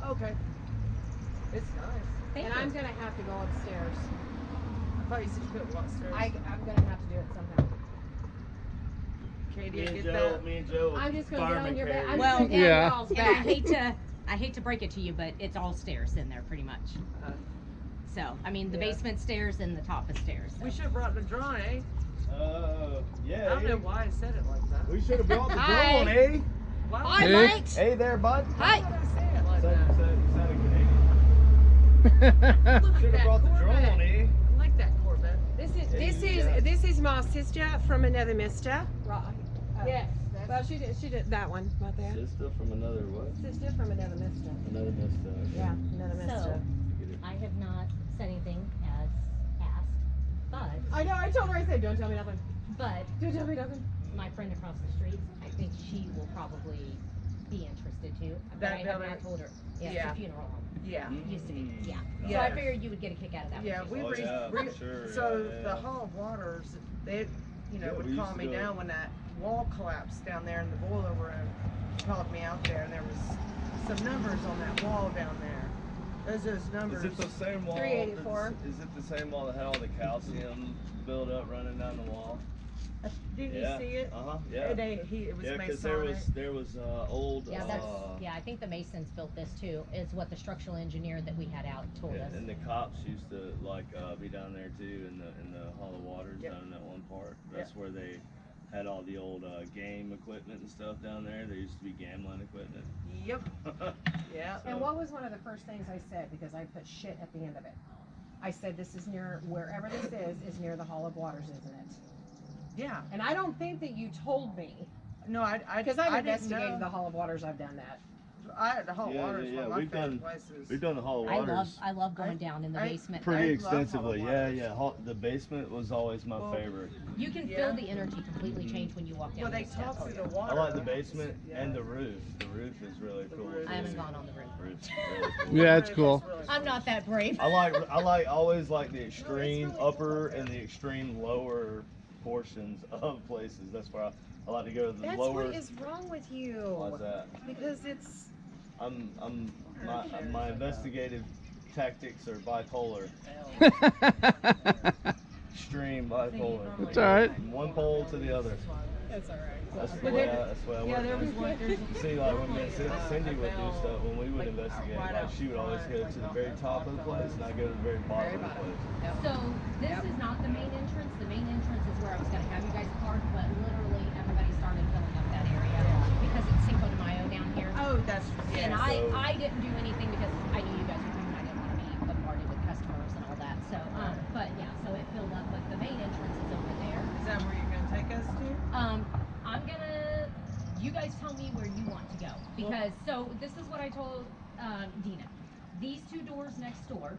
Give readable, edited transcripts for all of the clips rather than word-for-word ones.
Okay. It's nice. And I'm gonna have to go upstairs. I thought you said you couldn't go upstairs. I'm gonna have to do it somehow. Katie, Me and get Joe, that. me and Joe. I'm just gonna get on your bed. I'm Well, just gonna yeah. get y'all's And I back. hate to break it to you, but it's all stairs in there pretty much. So, I mean, the Yeah. basement stairs and the top of stairs. So. We should have brought the drone, eh? Yeah. I don't know why I said it like that. We should have brought the Hi. drone, eh? Why Hi, would Hey. Mike. Hey there, bud. Hi. I say it like Sounded that? Canadian. Look Should at have brought the that drone, Corvette. eh? I like that Corvette. This is my sister from another mister. Right. Yes. Well, she did that one right there. Sister from another what? Sister from another mister. Another mister. Okay. Yeah, another mister. I have not said anything as asked, but I know. I told her. I said, "Don't tell me nothing. but Don't tell me nothing." my friend across the street, I think she will probably be interested too. But That I have building? not told her. Yeah, Yeah. it's a funeral home. Yeah. Used to be. Yeah. So Yeah. I figured you would get a kick out of that. Yeah, one too. we Oh, yeah, sure, so yeah. the Hall of Waters, they, Yeah, would we call used me to go- down when that wall collapsed down there in the boiler room. Called me out there, and there was some numbers on that wall down there. Those numbers. Is it the same wall? 384. Is it the same wall that had all the calcium buildup running down the wall? Didn't Yeah. you see it? Uh huh. Yeah. It was Yeah, because Masonic. there was old. Yeah, that's yeah. I think the Masons built this too. Is what the structural engineer that we had out told Yeah, us. and the cops used to be down there too in the Hall of Waters Yep. down in that one part. That's where they had all the old game equipment and stuff down there. There used to be gambling equipment. Yep. Yeah. And what was one of the first things I said, because I put shit at the end of it? I said, this is near, wherever this is near the Hall of Waters, isn't it? Yeah. And I don't think that you told me, No, I because I've didn't investigated the know. Hall of Waters, I've done that. The Hall of Waters yeah, one of my we've favorite done- places. We've done the Hall of I Waters. love going down in the I- basement. pretty I love extensively. Hall of Yeah, Waters. yeah. The basement was always my Well, favorite. You can Yeah. feel the energy completely change when you walk down Well, they those steps. talk through the water. I like the basement Yeah. and the roof. The roof is really The cool. roof. I haven't too. gone on the roof. Roof's really cool. Yeah, it's The roof cool. is really I'm not that brave. I always like the extreme upper and the extreme lower portions of places. That's where I like to go to the That's lower. what is wrong with you. Why's that? Because it's, My investigative tactics are bipolar. Extreme bipolar. It's all right. From one pole to the other. that's all right. That's the But way there- I Yeah, work. there was one. You see, like when me and Cindy would do stuff, when we would investigate, like she would always go to the very top of the place, and I go to the very bottom of the place. So this is not the main entrance. The main entrance is where I was going to have you guys park, but literally everybody started filling up that area because it's Cinco de Mayo down here. Oh, that's And yeah. so- I didn't do anything because I knew you guys were coming. I didn't want to be bombarded with customers and all that. So, but yeah, so it filled up. But the main entrance is over there. Is that where you're gonna take us to? I'm gonna. You guys tell me where you want to go because so this is what I told Dina. These two doors next door,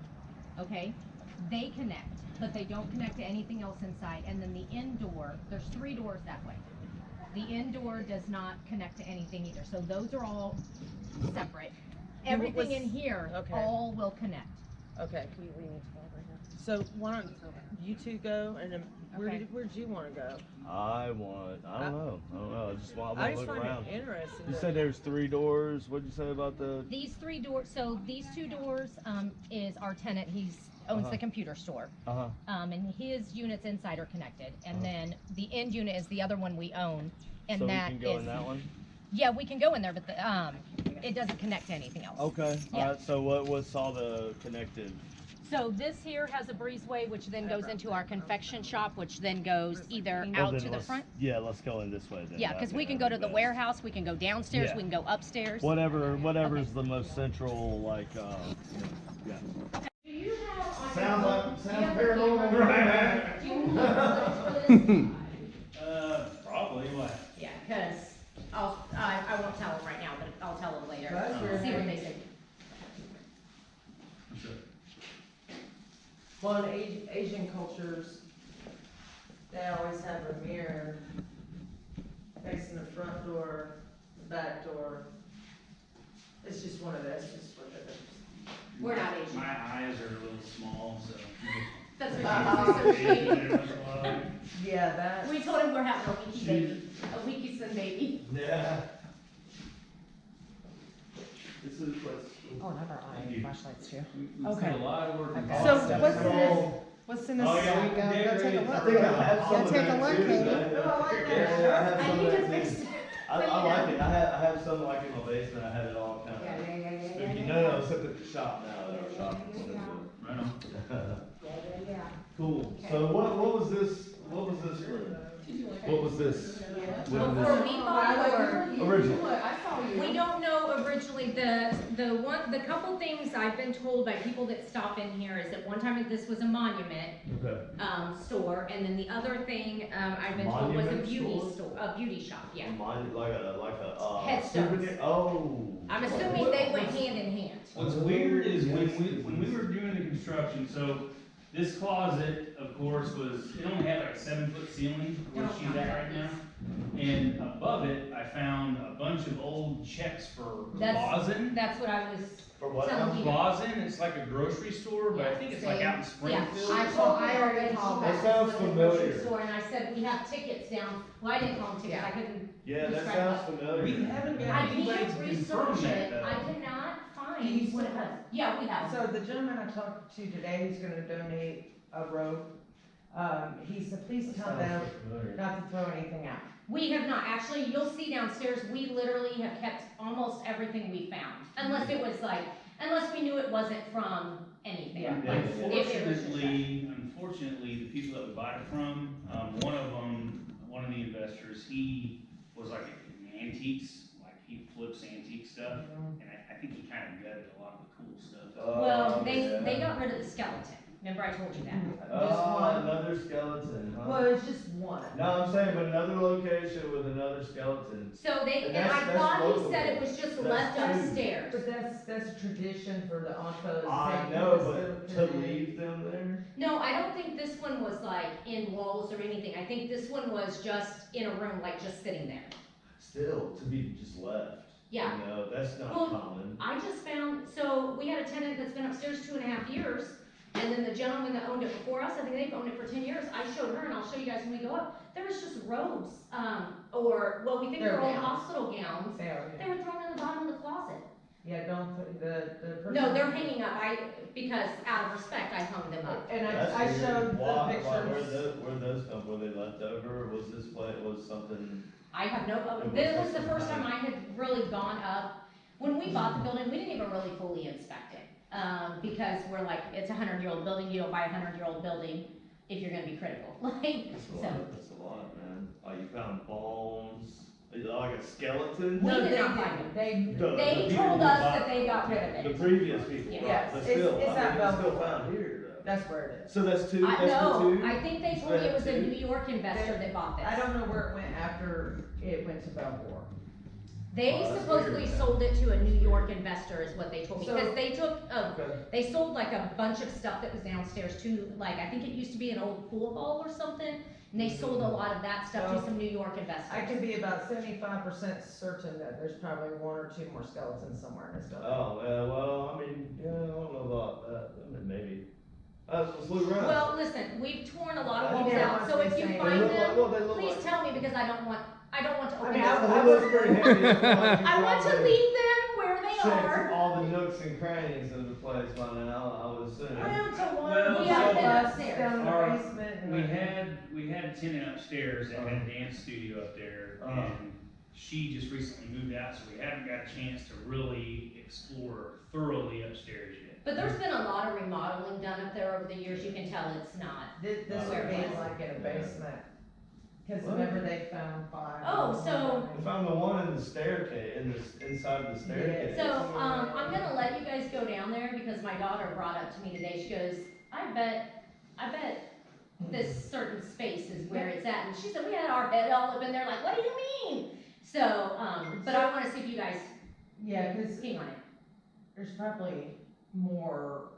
okay, they connect, but they don't connect to anything else inside. And then the end door, there's 3 doors that way. The end door does not connect to anything either. So those are all separate. Everything in here Okay. all will connect. Okay. We need to go over here. So why don't you two go, and then Okay. where'd you want to go? I don't know. I just want I to just look find around. it interesting. You that- said there's 3 doors. What'd you say about the? These 3 doors. So these 2 doors is our tenant. He owns the computer store. And his units inside are connected. And then the end unit is the other one we own. And So we that can go is in that one. yeah, we can go in there, but it doesn't connect to anything else. Okay. Yeah. All right. So what's all the connected? So this here has a breezeway, which then goes into our confection shop, which then goes either Well, out then to the let's- front. Yeah, let's go in this way then. Yeah, because we can go to the warehouse, we can go downstairs, we can go upstairs. Whatever's the most central, like, yeah. Sounds paranormal, Probably, what? Yeah, because I won't tell them right now, but I'll tell them later. See what they say. Well, in Asian cultures, they always have a mirror facing the front door, the back door. It's just one of those, just what it is. We're not Asian. My eyes are a little small, so. That's what she's so sweet. Yeah, that. We told him we're having a weekie baby, a weekie son baby. Yeah. This is what's Oh, another Thank eye, you. flashlights too. We Okay. spent a lot of work. on Okay. all So that stuff. what's in this? So, What's in this? Oh, yeah, we Go did take a great. look. I think I have Go some of take a that look, too. Katie. Yeah, Oh, I like that. I have I some need of to that fix too. it. I like it. I have some like in my basement. I have it all kind Yeah, of yeah, yeah, yeah, yeah, spooky. yeah. No, except at the shop now. At our shop. Right on. Yeah. Cool. So what was this? What was this room? What was this? What was Before this? we bought or Original. I saw you. we don't know originally, the couple things I've been told by people that stop in here is that one time this was a monument, Okay. store, and then the other thing, I've been told was a Monument beauty store? store, a beauty shop, yeah. Mine like a Headstones. souvenir. Oh. I'm assuming they went hand in hand. What's weird is when we were doing the construction, so this closet, of course, it only had like a 7-foot ceiling where Don't she's count at that, right now. And above it, I found a bunch of old checks for That's- Lawson. That's what I was For what? telling you. Lawson, it's like a grocery store, but I think it's like out in Yeah, Springfield. I told her and she called that. asked That us sounds what the grocery familiar. store, and I said, we have tickets down, well, I didn't call them tickets, I couldn't. Yeah, that describe sounds what- familiar. We haven't I got anybody can't to confirm research that it, though. I cannot Do you find what it still was. have- Yeah, we have. So the gentleman I talked to today, who's gonna donate a rope, he said, please tell them not to throw anything out. We have not, actually, you'll see downstairs, we literally have kept almost everything we found, unless it was like, unless we knew it wasn't from anything. Yeah. Like, if it was just that. Unfortunately, the people that we bought it from, one of them, one of the investors, he was like in antiques, like he flips antique stuff, and I think he kind of gutted a lot of the cool stuff. Well, Oh, they yeah. got rid of the skeleton, remember I told you that? Oh, one. another skeleton, huh? Well, it's just one. No, I'm saying, but another location with another skeleton. So they, And and I that's thought local. he said it was just That's left two. upstairs. But that's a tradition for the enclaves. I know, but to leave them there? No, I don't think this one was like in walls or anything, I think this one was just in a room, like just sitting there. Still, to be just left. Yeah. You know, that's not Well, common. I just found, so we had a tenant that's been upstairs 2.5 years, and then the gentleman that owned it before us, I think they've owned it for 10 years, I showed her, and I'll show you guys when we go up, there was just robes, well, we think They're they're old gowns. hospital gowns, They are, they were thrown in the bottom of the closet. yeah, don't put the person. No, they're hanging up, because out of respect, I hung them up. And That's I weird. showed Why, the where'd pictures. those come, were they left over, or was this place, was something? I have no, It this was was the first time I had really gone up. When we bought the building, we didn't even really fully inspect it, because we're like, it's a 100-year-old building, you don't buy a 100-year-old building if you're gonna be critical, like, That's a so. lot, that's a lot, man. Like, you found bones, like a skeleton? We No, did they not did. find it. The They people told who us bought- that they got rid of The it. previous people, Yeah. right, Yes, but it's- still, it's I that mean, it's still Belvoir. found here, though. That's where it is. So that's two, I that's the know, two? I think they told me it was a Two? New York investor that bought this. I don't know where it went after it went to Belvoir. They Oh, that's supposedly weird. sold it to a New York investor is what they told me, So- because they took, Okay. they sold like a bunch of stuff that was downstairs too, like, I think it used to be an old pool hall or something, and they sold a lot of that stuff to Well, some New York investors. I can be about 75% certain that there's probably one or two more skeletons somewhere in this building. Oh, yeah, well, I mean, yeah, I don't know about that, I mean, maybe. Let's look around. Well, listen, we've torn a lot of Well, walls yeah, out, so I was if you gonna say, find They look like, them, well, they look please like. tell me, because I don't want to I open mean, them. They look pretty heavy. It's not like you I want to probably leave them where they checked are. all the nooks and crannies of the place by now, I would assume. Well, to one, Well, we so- have us upstairs. down in the Our- basement and. We had a tenant upstairs that had a dance studio up there, and she just recently moved out, so we haven't got a chance to really explore thoroughly upstairs yet. But there's been a lot of remodeling done up there over the years, you can tell it's not. This Where would be it was. like in a basement. Cause What? remember they found 5. Oh, so- I found the one in the staircase, inside the staircase. So, I'm gonna let you guys go down there, because my daughter brought up to me today, she goes, I bet this certain space is where it's at, and she said, we had our head all up in there, like, what do you mean? So, but I wanna see if you guys Yeah, cause hang on it. there's probably more,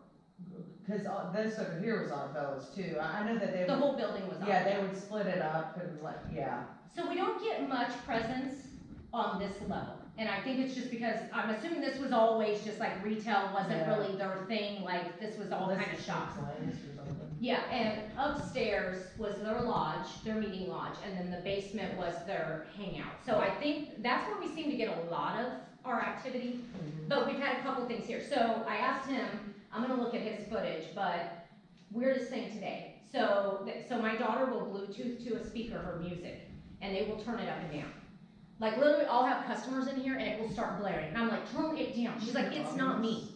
cause this over here was on Bella's too. I know that they The would, whole building was on. yeah, they would split it up and like, yeah. So we don't get much presence on this level, and I think it's just because, I'm assuming this was always just like retail wasn't Yeah. really their thing, like, this was all Unless kind of it's shops. Flames or something. Yeah, and upstairs was their lodge, their meeting lodge, and then the basement was their hangout. So I think that's where we seem to get a lot of our activity, but we've had a couple things here. So I asked him, I'm gonna look at his footage, but weirdest thing today. So my daughter will Bluetooth to a speaker her music, and they will turn it up and down. Like literally, I'll have customers in here and it will start blaring, and I'm like, turn it down. She's like, it's not me.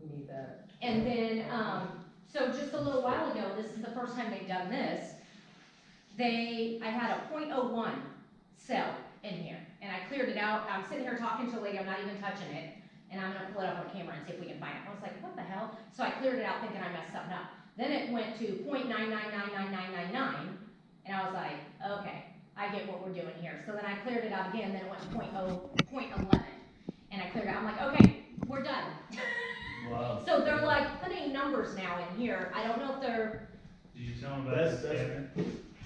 We need that. And then, so just a little while ago, this is the first time they've done this, I had a .01 cell in here, and I cleared it out. I'm sitting here talking to a lady, I'm not even touching it, and I'm gonna pull it up on camera and see if we can find it. I was like, what the hell? So I cleared it out thinking I messed something up. Then it went to .9999999, and I was like, okay, I get what we're doing here. So then I cleared it out again, then it went to .11, and I cleared it out. I'm like, okay, we're done. Wow. So they're like putting numbers now in here. I don't know if they're, Did you tell them about That's- this cabinet?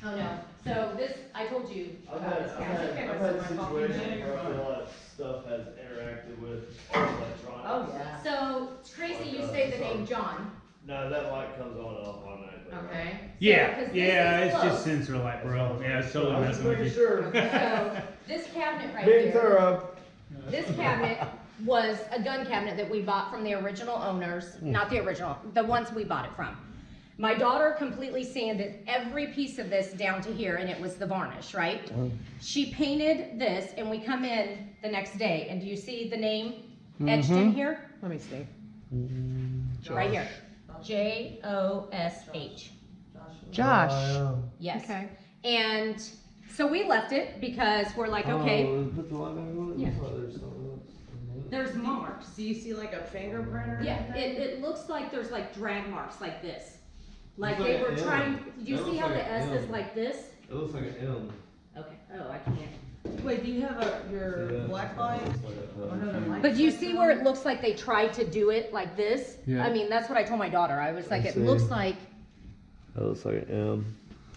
oh no. So this, I told you I've about had, this I've cabinet. had, I've had situations where I feel like stuff has interacted with electronics. Oh, yeah. So it's crazy you say the name John. No, that light comes on and off automatically. Okay. Yeah, 'cause this yeah, is it's close. just sensor light, bro. Yeah, it's totally I was just messing with making you. sure. So this cabinet right Being here, thorough. this cabinet was a gun cabinet that we bought from the original owners, not the original, the ones we bought it from. My daughter completely sanded every piece of this down to here, and it was the varnish, right? She painted this, and we come in the next day, and do you see the name etched in here? Let me see. Right here. Josh. Josh. Yes. Okay. And so we left it because we're like, okay, Put the light back on it. Yeah. Looks like there's something else. there's marks. Do you see like a fingerprint or Yeah, anything? it looks like there's like drag marks like this. Like Looks they like were an trying, M. did you That see looks how like the an S is M. like this? It looks like an M. Okay, oh, I can't. Wait, do you have your Yeah. black light? Or another light But do you see switch where on? it looks like they tried to do it like this? Yeah. I mean, that's what I told my daughter. I was like, I it see. looks like, That looks like an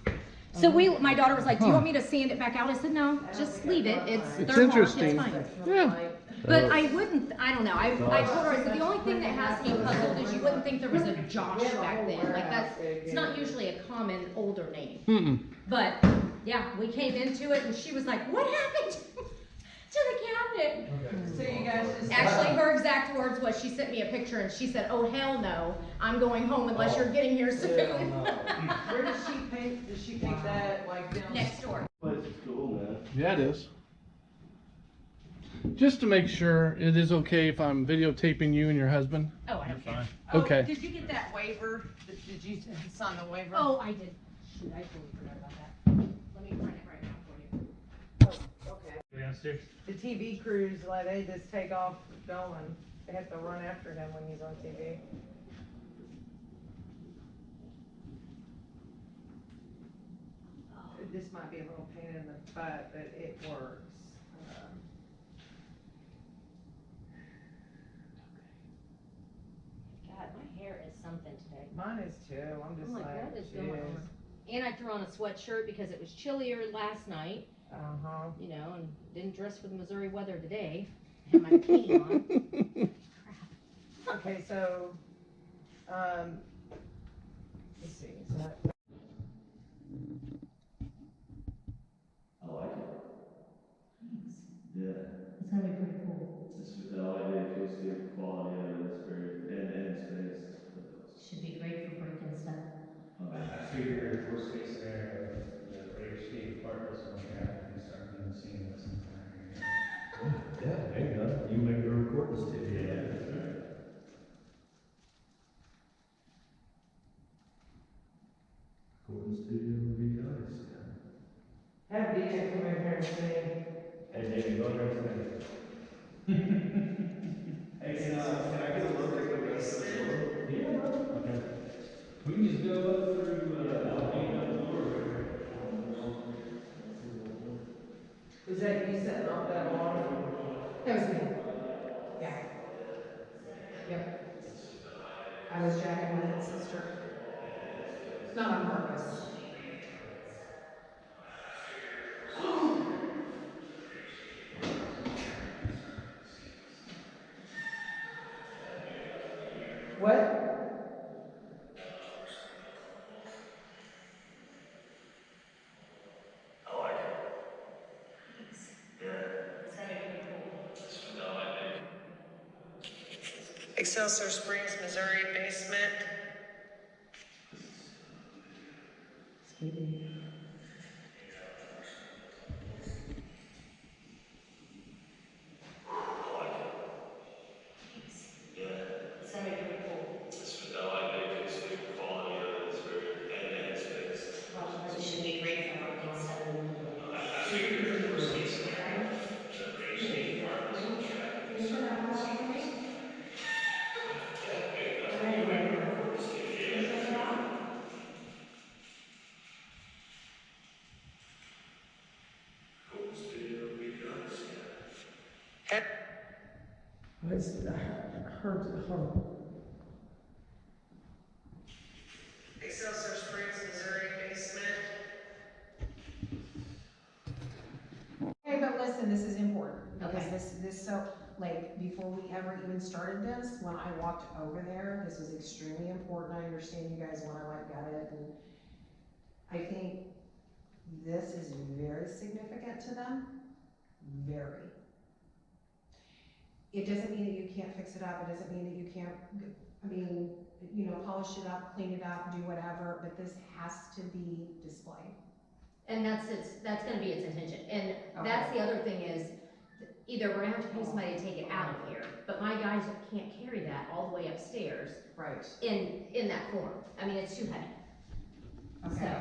M. so my daughter was like, do you want me to sand it back out? I said, no, just leave it. It's It's their mark, it's interesting. fine. Yeah. But I wouldn't, I don't know, I told her, I said, the only thing that has me puzzled is you wouldn't think there was a Josh back then, like that's, it's not usually a common older name. But, yeah, we came into it and she was like, what happened to the cabinet? So you guys just. Actually, her exact words was, she sent me a picture and she said, oh hell no, I'm going home unless you're getting here soon. Where does she paint that like down? Next door. Place is cool, man. Yeah, it is. Just to make sure, it is okay if I'm videotaping you and your husband? Oh, I don't care. Okay. Did you get that waiver? Did you sign the waiver? Oh, I did. Shoot, I totally forgot about that. Let me print it right now for you. Okay. Downstairs. The TV crews, like, they just take off going. They have to run after him when he's on TV. This might be a little pain in the butt, but it works. God, my hair is something today. Mine is too. I'm just I'm like, like, what is going jeez. on? And I threw on a sweatshirt because it was chillier last night, Uh-huh. you know, and didn't dress for the Missouri weather today. Had my bikini on. Okay, so, let's see, is that? I like it. Yeah. It's gonna be pretty cool. I like it. If you'll see the quality of it, it's very, and space. Should be great for breaking stuff. I figure worst case scenario, the Raider State Apartments are going to have to start doing the scene with some time. Yeah, there you go. You make a recording studio. Yeah, that's right. Recording studio would be nice. Have Dean come in here and sing. Hey, David, go ahead and Hey, can I get a look at the rest of the floor? Yeah, bro. Okay. We can just go up through, out the door right there. Was that you setting off that alarm? That was me. Yeah. Yep. I was jacking my little sister. Not on purpose. What? Excelsior Springs, Missouri basement. It's gonna make it really cool. I like the acoustic quality of it. It's very end-to-end space. It should be great for marketing stuff. I figured there was like some kind of separation part of this whole traffic and stuff. Yeah, big enough to be like a recording studio. Recording studio would be nice, yeah. Excelsior Springs, Missouri basement. Okay, but listen, this is important, because Okay. this, so, like, before we ever even started this, when I walked over there, this was extremely important. I understand you guys wanna like get it, and I think this is very significant to them, very. It doesn't mean that you can't fix it up, it doesn't mean that you can't, I mean, you know, polish it up, clean it up, do whatever, but this has to be displayed. And that's gonna be its intention, and that's the other thing is, either we're gonna have to pay somebody to take it out of here, but my guys can't carry that all the way upstairs Right. in that form. I mean, it's too heavy. Okay.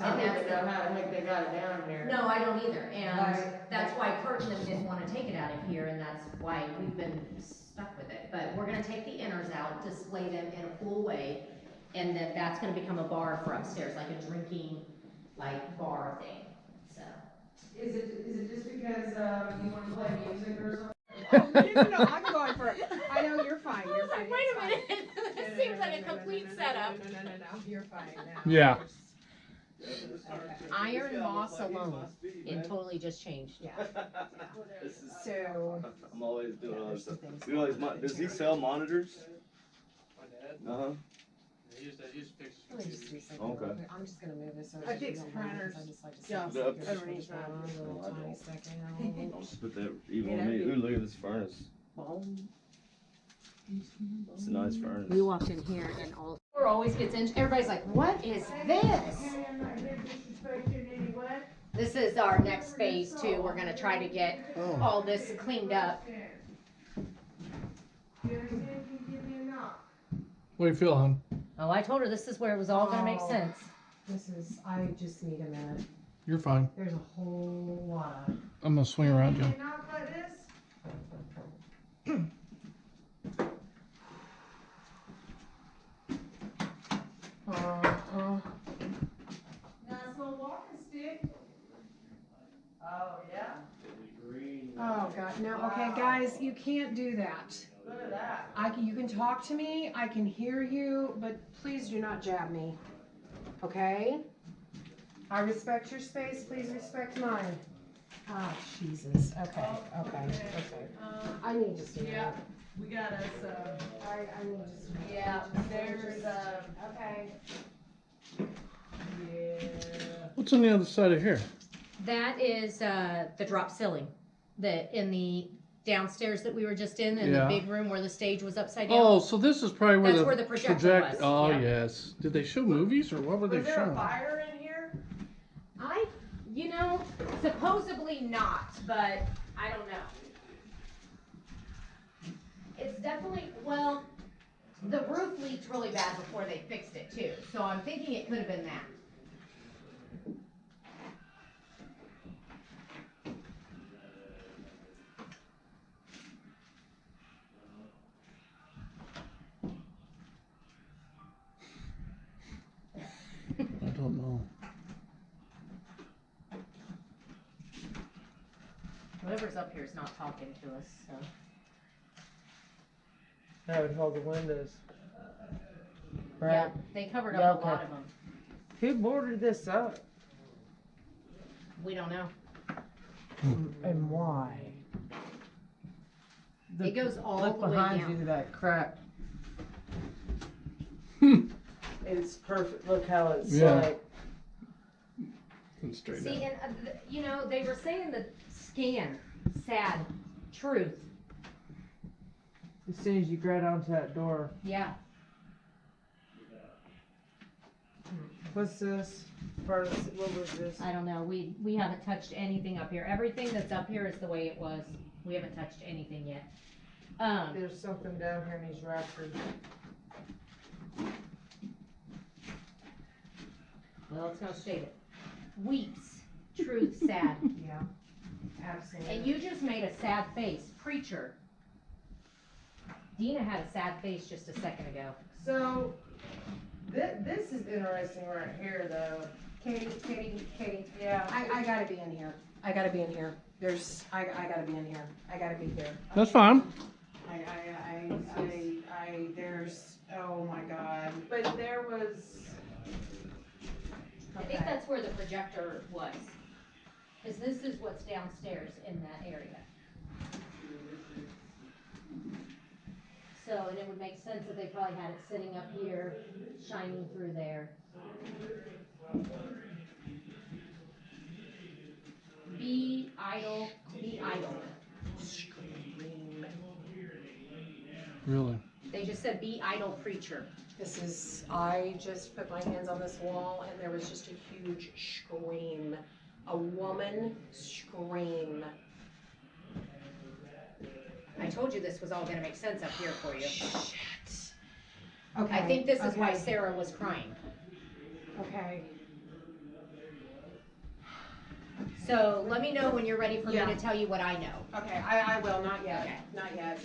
I don't even know how the heck they got it down here. No, I don't either, and Right. that's why Kurt and them didn't wanna take it out of here, and that's why we've been stuck with it. But we're gonna take the inners out, display them in a cool way, and then that's gonna become a bar for upstairs, like a drinking, like, bar thing, so. Is it just because, you wanna play music or something? No, I'm going for it. I know, you're fine, you're fine. Wait it's a fine. minute, this seems like a complete setup. No, you're fine now. Yeah. Iron moss alone, It totally just changed. yeah. This is, So, I'm always doing yeah, other there's some stuff. things. You know, does he sell monitors? My dad, Uh-huh. he used to fix Let me just reset Okay. real quick. I'm just gonna move this over. I so you fix don't mind, printers. I just like to see Yeah, this I picture don't need just for that. a little No, I tiny don't. second. I'll just put that even Yeah, on me. that'd Ooh, look at this furnace. It's a nice furnace. We walked in here and always gets in, everybody's like, what is this? This is our next phase too. We're gonna try to get all this cleaned up. What do you feel, hon? Oh, I told her this is where it was all gonna make Oh. sense. This is, I just need a minute. You're fine. There's a whole lot of. I'm gonna swing around you. Nice little walking stick. Oh, yeah? Oh, God, no, okay, Wow. guys, you can't do that. Look at that. You can talk to me, I can hear you, but please do not jab me, okay? I respect your space, please respect mine. Ah, Jesus, okay. I need to see Yeah, that. we got us, I need to see that. yeah, there's, Okay. yeah. What's on the other side of here? That is, the drop ceiling, in the downstairs that we were just in the Yeah. big room where the stage was upside down. Oh, so this is probably where That's the where the projector was, Oh, yeah. yes. Did they show movies or what were they Was there a showing? fire in here? Supposedly not, but I don't know. It's definitely, well, the roof leaked really bad before they fixed it too, so I'm thinking it could have been that. I don't know. Whatever's up here is not talking to us, so. That would hold the windows. Yeah, they covered Yeah, up a lot okay. of them. Who boarded this up? We don't know. And why? It goes all Look the way behind down. you, that crack. It's perfect, look how it's Yeah. like, Come straight See, down. and, they were saying the scan, sad truth. As soon as you grab onto that door. Yeah. What's this? What was this? I don't know. We haven't touched anything up here. Everything that's up here is the way it was. We haven't touched anything yet. There's something down here in these rafters. Well, it's gonna state it. Weeps. Truth sad. Yeah, absolutely. And you just made a sad face. Preacher. Dina had a sad face just a second ago. So, this is interesting right here, though. Katie, Yeah. I gotta be in here. I gotta be in here. I gotta be in here. I gotta be here. That's fine. There's, oh my God. But there was. I think that's where the projector was. Cause this is what's downstairs in that area. So, and it would make sense that they probably had it sitting up here, shining through there. Be idle, be idle. Really. They just said be idle, preacher. I just put my hands on this wall and there was just a huge scream. A woman scream. I told you this was all gonna make sense up here for you. Shit. Okay. I think this is why okay, Sarah was crying. Okay. So let me know when you're ready for me Yeah. to tell you what I know. Okay, I will, not yet, Okay. not yet.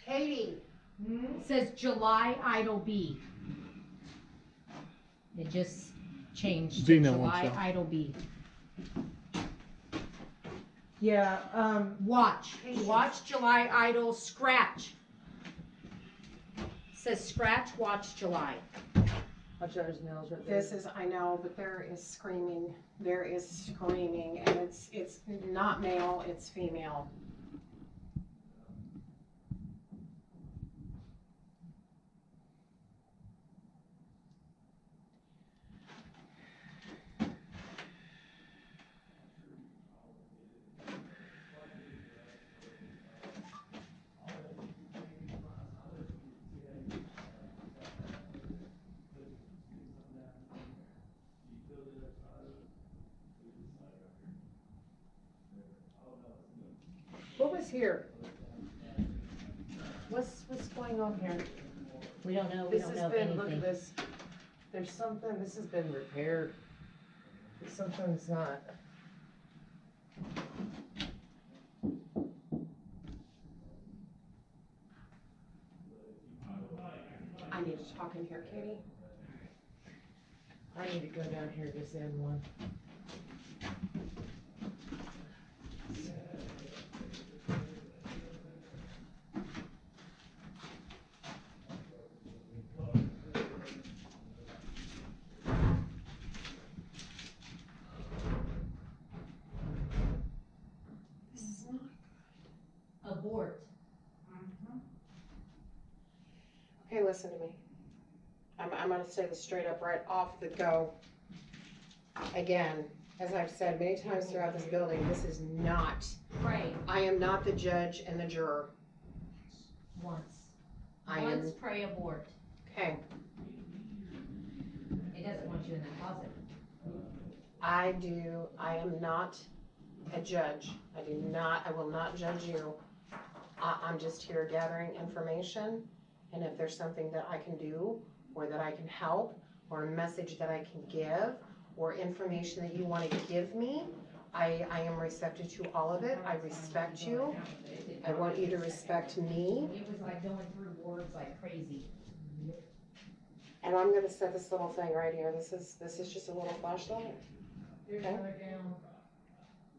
Katie. It says July idle bee. It just changed to Dina wants July that. idle bee. Yeah, Watch July idle, scratch. Says scratch, watch July. watch those nails right there. This is, I know, but there is screaming, and it's not male, it's female. What was here? What's going on here? We don't know, we This don't has know been, look at anything. this. There's something, this has been repaired. Something's not. I need to talk in here, Katie. I need to go down here to this end one. This is not. Abort. Okay, listen to me. I'm gonna say this straight up right off the go. Again, as I've said many times throughout this building, this is not, Pray I am not the judge and the juror. once. I Once am, pray abort. okay, It doesn't want you in that closet. I am not a judge. I will not judge you. I'm just here gathering information, and if there's something that I can do, or that I can help, or a message that I can give, or information that you wanna give me, I am receptive to all of it. I respect you. I want you to respect me, It was like going through words like crazy. and I'm gonna set this little thing right here. This is just a little flashlight. Here's Okay. another gown.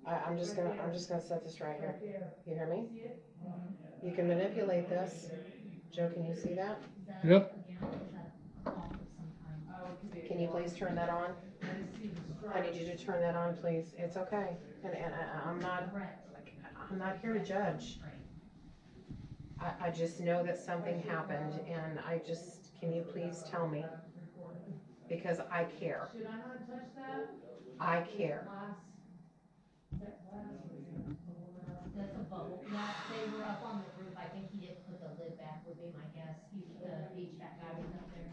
I'm just gonna set this right here. You hear me? You can manipulate this. Joe, can you see that? Yep. Can you please turn that on? I need you to turn that on, please. It's okay. And I'm not here to judge. I just know that something happened, and can you please tell me? Because I care. Should I not touch that? I care. That's a bubble. Yeah, they were up on the roof. I think he didn't put the lid back, would be my guess. The HVAC guy was up there.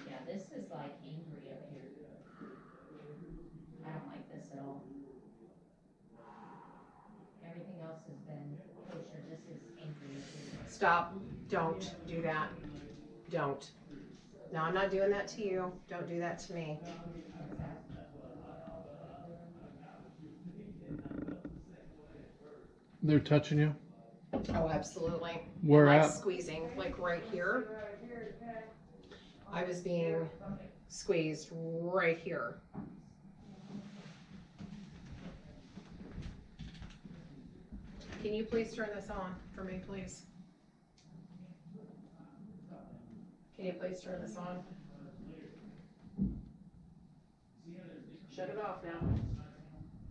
Yeah, this is like angry up here. I don't like this at all. Everything else has been kosher. This is angry up here. Stop, don't do that, don't. No, I'm not doing that to you, don't do that to me. They're touching you? Oh, absolutely. Where Like at? squeezing, like right here. I was being squeezed right here. Can you please turn this on for me, please? Can you please turn this on? Shut it off now.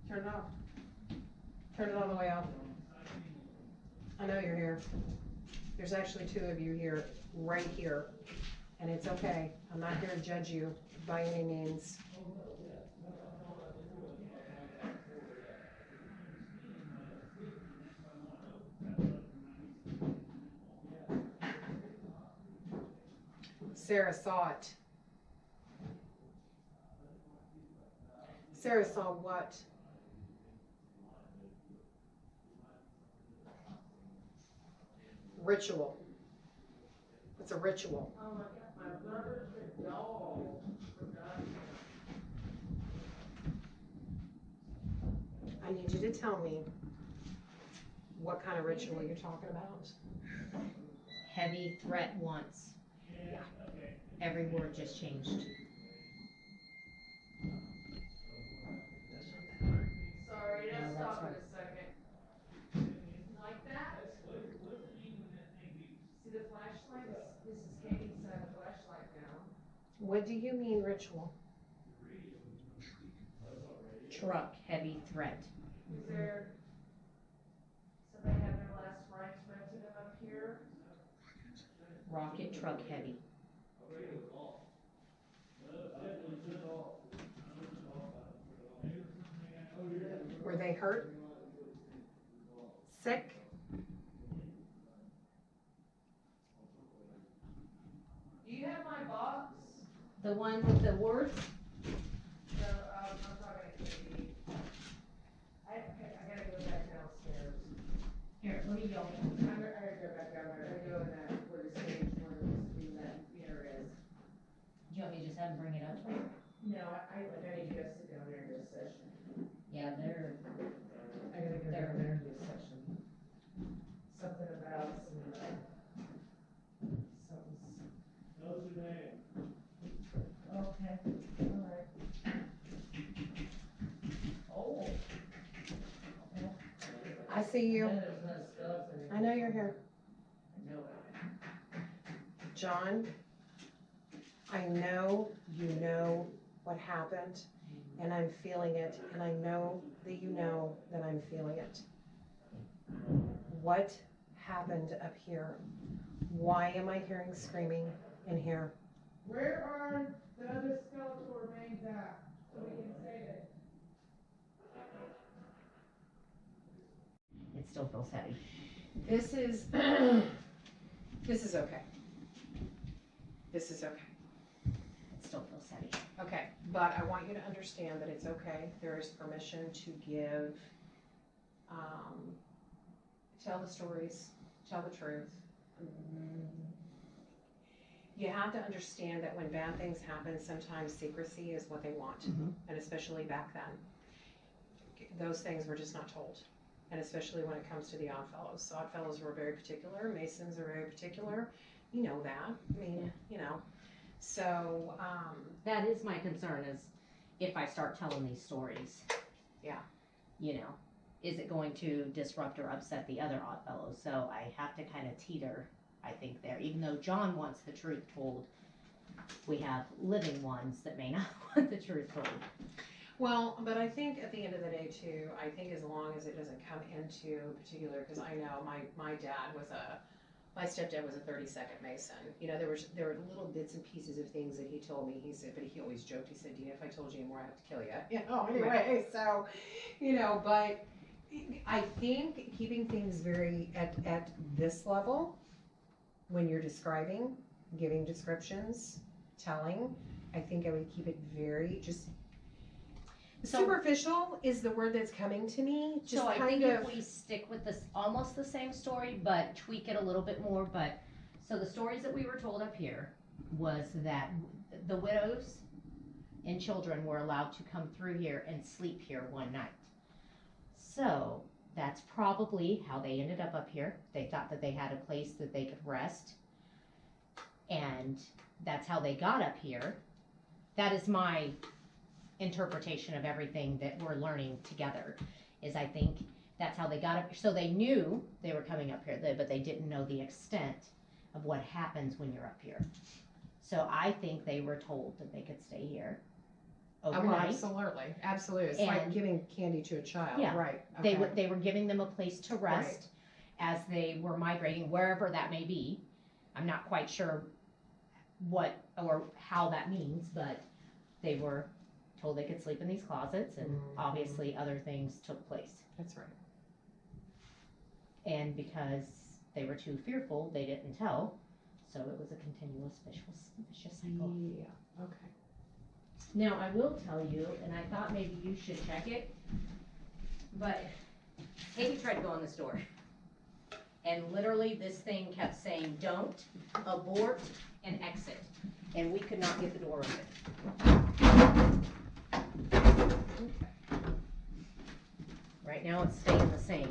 Turn it off. Turn it all the way off. I know you're here. There's actually two of you here, right here. And it's okay. I'm not here to judge you by any means. Sarah saw it. Sarah saw what? Ritual. It's a ritual. Oh my God, my brother's a dog. I need you to tell me what kind of ritual you're talking about. Heavy threat once. Yeah. Every word just changed. Sorry, No, let's that's stop in right. a second. Like that? See the flashlight? This is Katie's flashlight now. What do you mean ritual? Truck, heavy threat. Is there, so they have their last rites read to them up here? Rocket truck heavy. Were they hurt? Sick? Do you have my box? The one with the words? No, I'm talking to Katie. I gotta go back downstairs. Here, let me go. I gotta go back down there. I go in that, where the stage, where that mirror is. Do you want me to just have him bring it up? No, I need to go sit down there and do a session. Yeah, they're, I gotta go down there and do a session. Something about something's. Okay, alright. Oh. I see you. Then there's no skeleton. I know you're here. I know it. John, I know you know what happened, and I'm feeling it, and I know that you know that I'm feeling it. What happened up here? Why am I hearing screaming in here? Where are the other skeletal remains at, so we can say it? it still feels heavy. This is, this is okay. This is okay. It still feels heavy. Okay, but I want you to understand that it's okay. There is permission to give, tell the stories, tell the truth. You have to understand that when bad things happen, sometimes secrecy is what they want, and especially back then. Those things were just not told, and especially when it comes to the Oddfellows. So Oddfellows were very particular, Masons are very particular. You know that, I mean, you know. So, That is my concern, is if I start telling these stories. Yeah. You know, is it going to disrupt or upset the other Oddfellows? So I have to kind of teeter, I think, there. Even though John wants the truth told, we have living ones that may not want the truth told. well, but I think at the end of the day too, I think as long as it doesn't come into particular, because I know my dad was a My stepdad was a 32nd Mason. You know, there were little bits and pieces of things that he told me. He said, but he always joked. He said, Dina, if I told you anymore, I have to kill you. You know, anyway, so, you know, but I think keeping things very at this level, when you're describing, giving descriptions, telling, I think I would keep it very just. So- Superficial is the word that's coming to me. Just So I kind think of. if we stick with this, almost the same story, but tweak it a little bit more, but, so the stories that we were told up here was that the widows and children were allowed to come through here and sleep here one night. So, that's probably how they ended up here. They thought that they had a place that they could rest, and that's how they got up here. That is my interpretation of everything that we're learning together, is I think that's how they got up. So they knew they were coming up here, but they didn't know the extent of what happens when you're up here. So I think they were told that they could stay here Oh, overnight. absolutely. It's like And- giving candy to a child, Yeah. right? They okay. were giving them a place to rest as they were migrating, wherever that may be. I'm not quite sure what or how that means, but they were told they could sleep in these closets, and Mhm. obviously other things took place. That's right. And because they were too fearful, they didn't tell. So it was a continuous vicious cycle. Yeah. Okay. Now, I will tell you, and I thought maybe you should check it, but Katie tried to go in the store. And literally this thing kept saying, don't, abort, and exit. And we could not get the door open. Right now it's staying the same,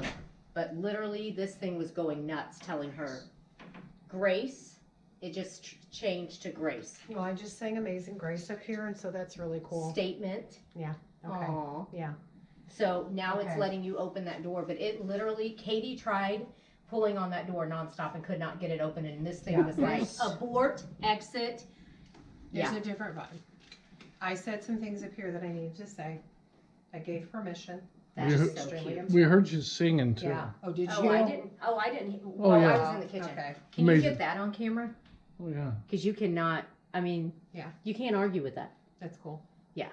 but literally this thing was going nuts telling her, Grace, it just changed to Grace. Well, I just sang Amazing Grace up here, and so that's really cool. Statement. Okay. Aw. Yeah. So now it's Okay. letting you open that door, but it literally, Katie tried pulling on that door nonstop and could not get it open, and this thing Yeah. was like, There's- abort, exit. There's Yeah. a different button. I said some things up here that I needed to say. I gave permission. That's We- so Extremely cute. important. We heard you singing too. Yeah. Oh, did you? Oh, I didn't, well, yeah. I was in the kitchen. Okay. Can you Amazing. get that on camera? Oh, yeah. Cause you cannot, I mean, Yeah. you can't argue with that. That's cool. Yeah.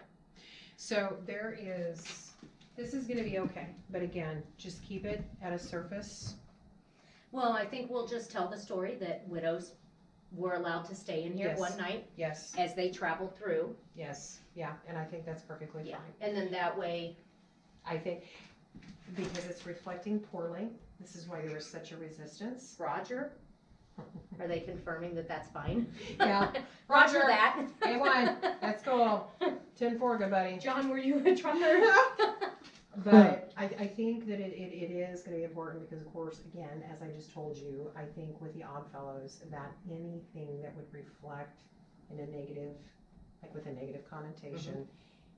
So this is gonna be okay, but again, just keep it at a surface. Well, I think we'll just tell the story that widows were allowed to stay in here Yes. one night Yes, as they traveled through. yes, yeah, and I think that's perfectly Yeah. fine. And then that way, I think, because it's reflecting poorly, this is why there is such a resistance. Roger, are they confirming that that's fine? Yeah. Roger Roger. that. A1, that's cool. 10-4, good buddy. John, were you a trucker? But I think that it is gonna be important because of course, again, as I just told you, I think with the Oddfellows, that anything that would reflect in a negative, like with a negative connotation,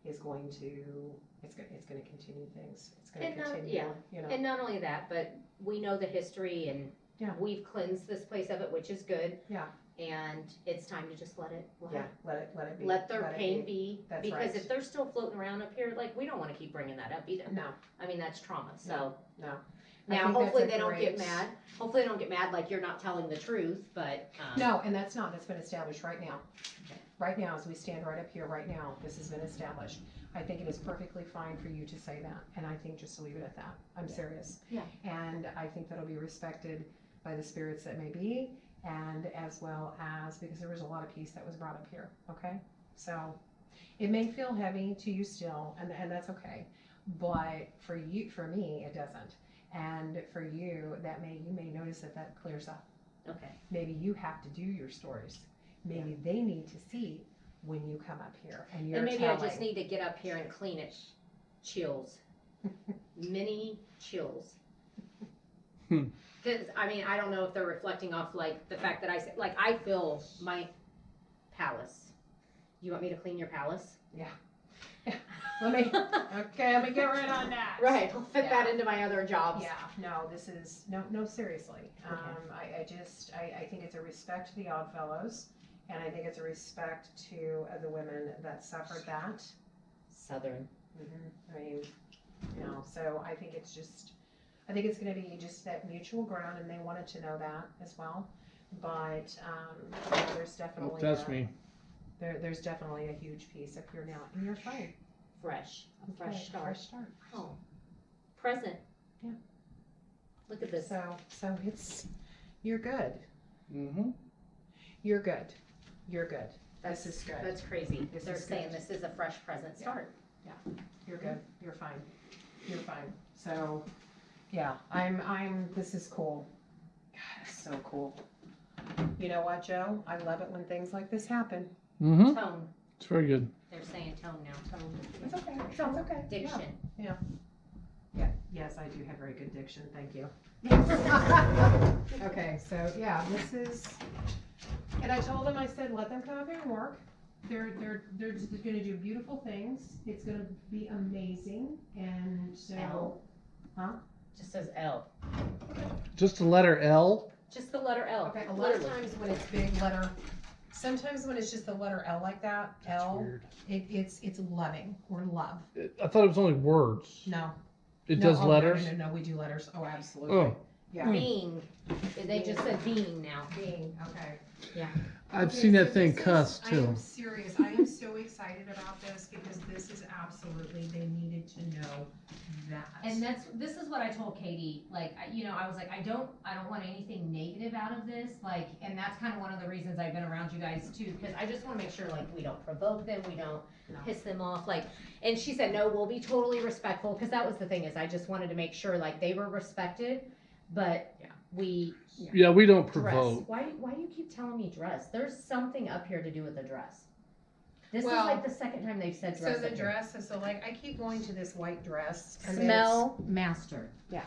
is going to, it's gonna continue things. It's gonna And, continue, yeah. you know. And not only that, but we know the history and Yeah. we've cleansed this place of it, which is good. Yeah. And it's time to just let it Yeah, let it be. let their it pain be. That's Because right. if they're still floating around up here, like, we don't wanna keep bringing that up either. No, I mean, that's trauma, so. no. I Now, think hopefully that's a they don't get great- mad. Hopefully they don't get mad like you're not telling the truth, but, No, and that's been established right now. Okay. Right now, as we stand right up here right now, this has been established. I think it is perfectly fine for you to say that, and I think just to leave it at that. I'm serious. Yeah. And I think that'll be respected by the spirits that may be, and as well as, because there was a lot of peace that was brought up here, okay? So, it may feel heavy to you still, and that's okay. But for me, it doesn't. And for you, you may notice that clears up. okay. Maybe you have to do your stories. Maybe they need to see when you come up here and you're And maybe telling. I just need to get up here and clean it. Chills. Mini chills. Hmm. Cause, I mean, I don't know if they're reflecting off like the fact that I said, like, I feel my palace. You want me to clean your palace? Let me get right on that. Right, I'll fit that Yeah. into my other jobs. Yeah, no, this is, no, seriously. Okay. I think it's a respect to the Oddfellows, and I think it's a respect to the women that suffered that. Southern. I mean, so I think it's just, I think it's gonna be just that mutual ground, and they wanted to know that as well. But, yeah, there's definitely. That's me. There's definitely a huge piece up here now, and you're fine. Fresh, a Okay, fresh start. Fresh start. Oh, present. Yeah. Look at this. So you're good. Mm-hmm. You're good. You're good. This is good. That's crazy. This They're is saying good. this is a fresh present start. You're good. You're fine. You're fine. So, yeah, this is cool. God, it's so cool. You know what, Joe? I love it when things like this happen. Mm-hmm. Tone. It's very good. They're saying tone now. It's okay. It's okay. Diction. Yeah. Yes, I do have very good diction. Thank you. Okay, so yeah, this is, and I told them, I said, let them come up here and work. They're just gonna do beautiful things. It's gonna be amazing, and so. L. Huh? Just says L. Just the letter L. Just the letter L. Okay, a lot of Literally. times when it's big letter, sometimes when it's just the letter L like that, That's L, weird. it's loving or love. I thought it was only words. No. It No, does oh, letters. No, we do letters. Oh, absolutely. Oh. Yeah. Being. They just said being now. Being, okay. I've Okay, seen so that thing this is- cuss I too. am serious. I am so excited about this because this is absolutely, they needed to know that. And this is what I told Katie, like, I was like, I don't want anything negative out of this, like, and that's kind of one of the reasons I've been around you guys too, because I just wanna make sure, like, We don't provoke them, we don't No. piss them off, like, and she said, no, we'll be totally respectful, cause that was the thing, is I just wanted to make sure, like, they were respected, but Yeah. we Yeah, we don't dress. provoke. Why do you keep telling me dress? There's something up here to do with the dress. This Well, is like the second time they've said dress. So the up here. dress is, so like, I keep going to this white dress. and then Smell master. Yeah.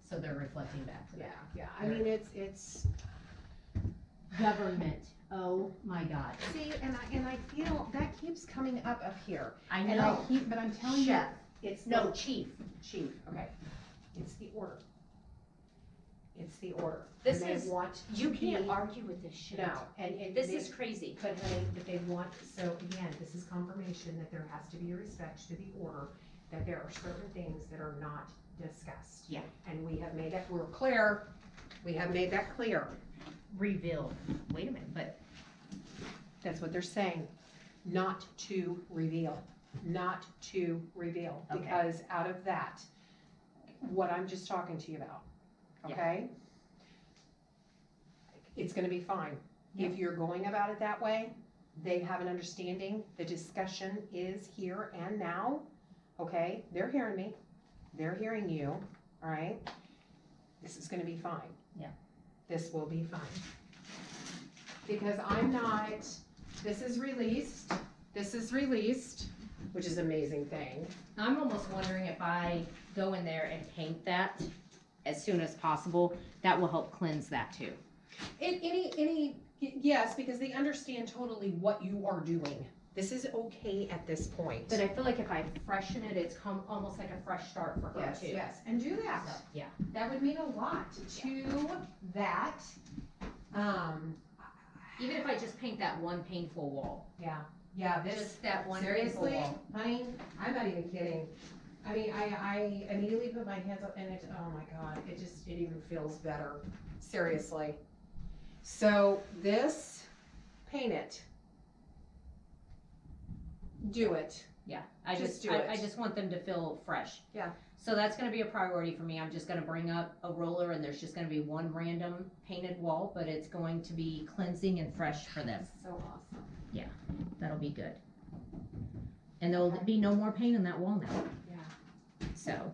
So they're reflecting back to Yeah, that. yeah. I mean, it's, Government. Oh my God. see, and I feel that keeps coming up here. I And know. but I'm telling you, Chef. it's No, the chief. chief, okay. It's the order. It's the order. This And they is- want You to can't be- argue with this shit. No, and This they- is crazy. But honey, but they want, so again, this is confirmation that there has to be a respect to the order, that there are certain things that are not discussed. Yeah. And we have made that, we're clear, we have made that clear. Reveal. Wait a minute, but That's what they're saying, not to reveal, not to reveal. Okay. Because out of that, what I'm just talking to you about, Yeah. okay? It's gonna be fine. If you're going about it that way, they have an understanding, the discussion is here and now, okay? They're hearing me, they're hearing you, all right? This is gonna be fine. Yeah. This will be fine. Because I'm not, this is released, which is an amazing thing. I'm almost wondering if I go in there and paint that as soon as possible, that will help cleanse that too. Yes, because they understand totally what you are doing. This is okay at this point. But I feel like if I freshen it, it's almost like a fresh start for her Yes, too. yes, and do that. So, yeah. That would mean a lot to that. Even if I just paint that one painful wall, Yeah, this, just that one painful seriously, wall. honey, I'm not even kidding. I mean, I immediately put my hands up and it, oh my God, it even feels better, seriously. So this, paint it. Do it. Yeah, I Just just, do it. I just want them to feel fresh. Yeah. So that's gonna be a priority for me. I'm just gonna bring up a roller and there's just gonna be one random painted wall, but it's going to be cleansing and fresh for them. So awesome. That'll be good. And there'll be no more paint on that wall now, Yeah. so.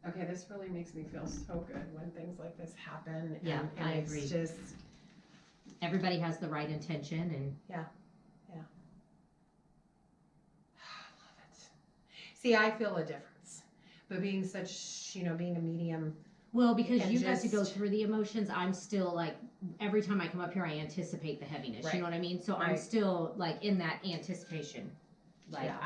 Okay, this really makes me feel so good when things like this happen. Yeah, and I it's agree. just, Everybody has the right intention and I love it. See, I feel a difference, but being such, being a medium, well, because And you got to go just- through the emotions, I'm still like, every time I come up here, I anticipate the heaviness, Right. you know what I mean? So I'm Right. still like in that anticipation. Like Yeah.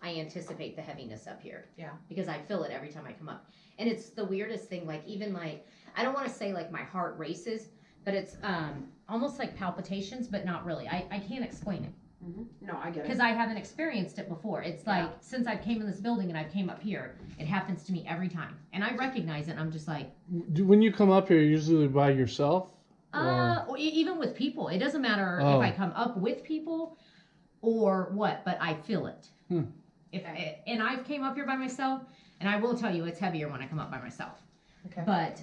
I anticipate the heaviness up here. Yeah. Because I feel it every time I come up. And it's the weirdest thing, like even like, I don't want to say like my heart races, but it's almost like palpitations, but not really. I can't explain it. No, I get it. Because I haven't experienced it before. It's like, since I've came in this building and I've came up here, it happens to me every time. And I recognize it, and I'm just like, When you come up here, usually by yourself? or even with people. It doesn't matter Oh. if I come up with people or what, but I feel it. And I've came up here by myself, and I will tell you, it's heavier when I come up by myself. Okay. But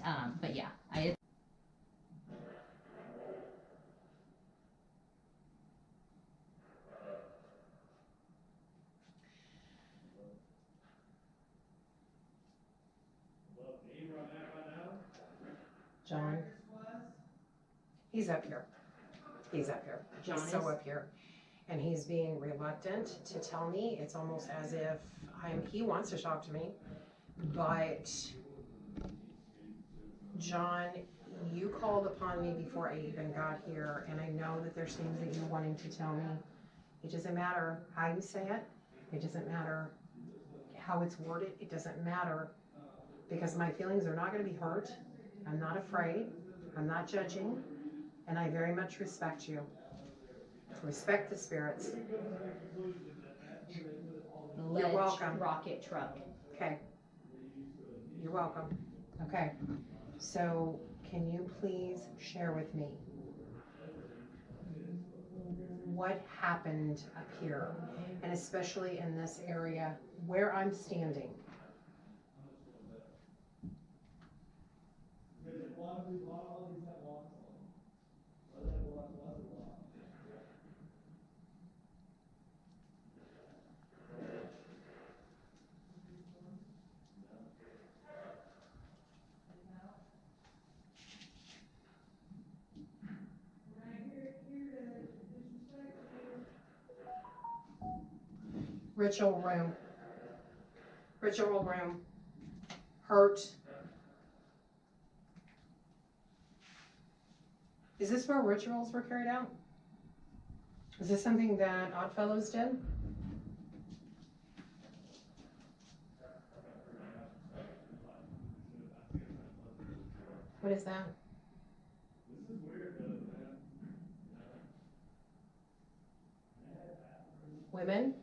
yeah, John. He's up here. He's up here. John He's so is? up here. And he's being reluctant to tell me. It's almost as if he wants to talk to me. But John, you called upon me before I even got here, and I know that there's things that you're wanting to tell me. It doesn't matter how you say it. It doesn't matter how it's worded. It doesn't matter, because my feelings are not going to be hurt. I'm not afraid. I'm not judging. And I very much respect you. Respect the spirits. Ledge welcome. rocket truck. Okay. You're welcome. Okay. So, can you please share with me what happened up here, and especially in this area where I'm standing? Ritual room. Ritual room. Hurt. Is this where rituals were carried out? Is this something that Oddfellows did? What is that? Women?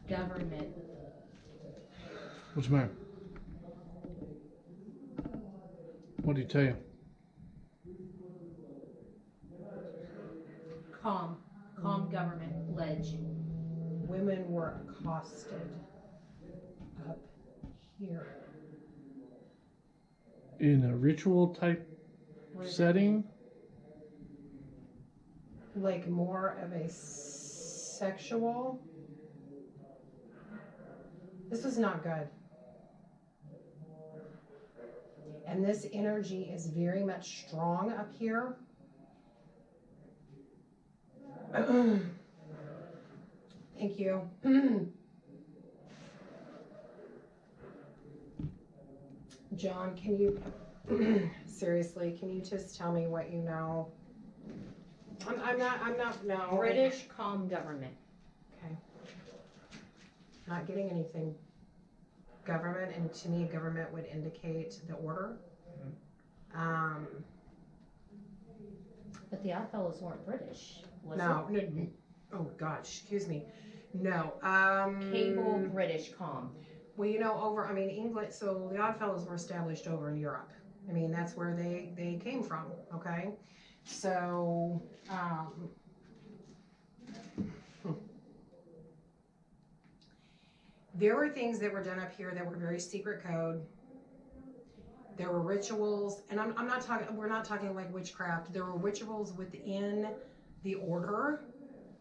Government. What's the matter? What did he tell you? Calm government ledge. Women were accosted up here. In a ritual type setting? Like more of a sexual. This was not good. And this energy is very much strong up here. Thank you. John, can you, seriously, can you just tell me what you know? I'm not, no. British calm government. Okay. Not getting anything. Government, and to me, government would indicate the order. But the Oddfellows weren't British, was No, it? no, oh gosh, excuse me. No, Cable British calm. well, you know, England, so the Oddfellows were established over in Europe. I mean, that's where they came from, okay? So, there were things that were done up here that were very secret code. There were rituals, and I'm not talking, we're not talking like witchcraft. There were rituals within the order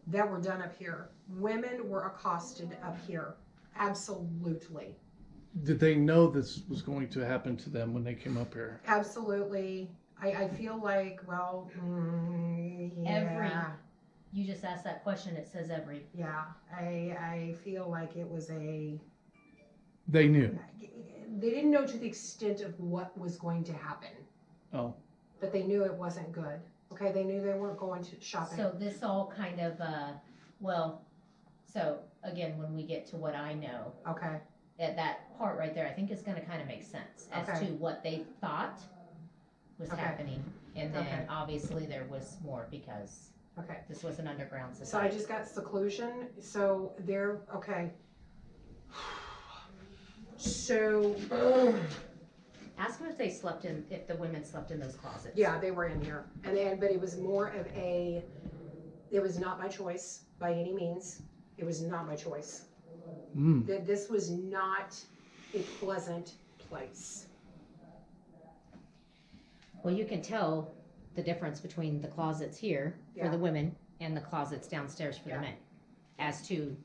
that were done up here. Women were accosted up here. Absolutely. Did they know this was going to happen to them when they came up here? Absolutely. I feel like, well, yeah. Every. You just asked that question, it says every. Yeah, I feel like it was They knew. they didn't know to the extent of what was going to happen. Oh. But they knew it wasn't good. Okay, they knew they weren't going to shopping. So this all kind of, so again, when we get to what I know, Okay, that part right there, I think is gonna kind of make sense as Okay. to what they thought was Okay. happening. And then Okay. obviously there was more because Okay. this was an underground So I society. just got seclusion, so there, okay. So, Ask them if they slept in, if the women slept in those closets. yeah, they were in here, but it was more of a, it was not my choice by any means. It was not my choice. Mm. That this was not a pleasant place. Well, you can tell the difference between the closets here for Yeah. the women and the closets downstairs for Yeah. the men. As to,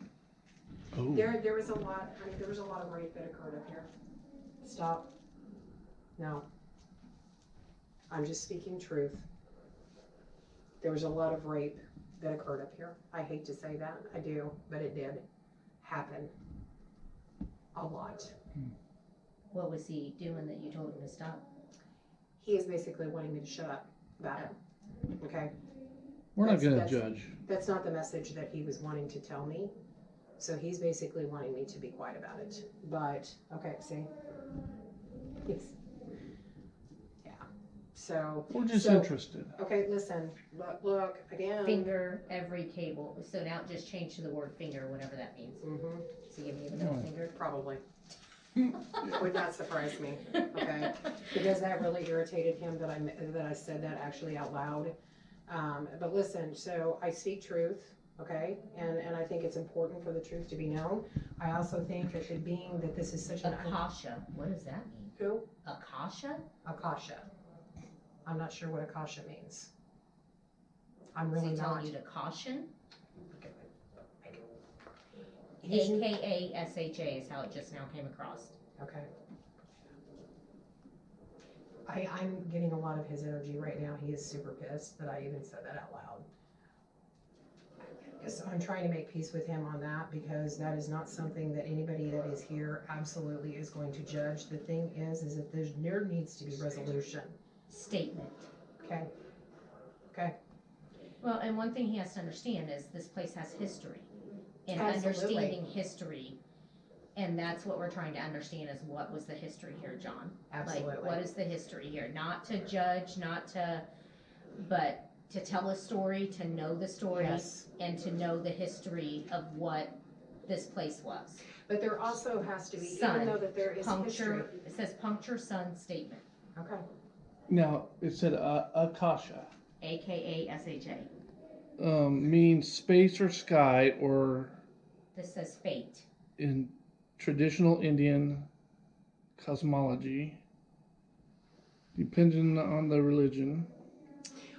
Oh. There was a lot, I mean, there was a lot of rape that occurred up here. Stop. No. I'm just speaking truth. There was a lot of rape that occurred up here. I hate to say that, I do, but it did happen. A lot. what was he doing that you told him to stop? He is basically wanting me to shut up about it. Okay? We're not gonna That's- judge. That's not the message that he was wanting to tell me. So he's basically wanting me to be quiet about it. But, okay, see? Yes. Yeah. So, We're just So- interested. okay, listen, look, again. Finger every cable, so now just change to the word finger, whatever that means. Mhm, So you give me the middle No. finger? probably. Would not surprise me, okay? Because that really irritated him that I said that actually out loud. But listen, so I speak truth, okay? And I think it's important for the truth to be known. I also think that being that this is such an. Akasha, what does that mean? Who? Akasha? Akasha. I'm not sure what Akasha means. I'm Is really he not. telling you to caution? He's- AKA-SHA is how it just now came across. Okay. I'm getting a lot of his energy right now. He is super pissed that I even said that out loud. So I'm trying to make peace with him on that because that is not something that anybody that is here absolutely is going to judge. The thing is that there needs to be resolution, Statement. okay? Okay, Well, and one thing he has to understand is this place has history. And Absolutely. understanding history, and that's what we're trying to understand is what was the history here, John? absolutely. Like, what is the history here? Not to judge, but to tell a story, to know the story, Yes, and to know the history of what this place was. but there also has to be, Sun. even though that there is history. Puncture, it says puncture sun statement, Okay, Now, it said Akasha AKA-SHA. means space or sky, or This says fate. in traditional Indian cosmology, depending on the religion.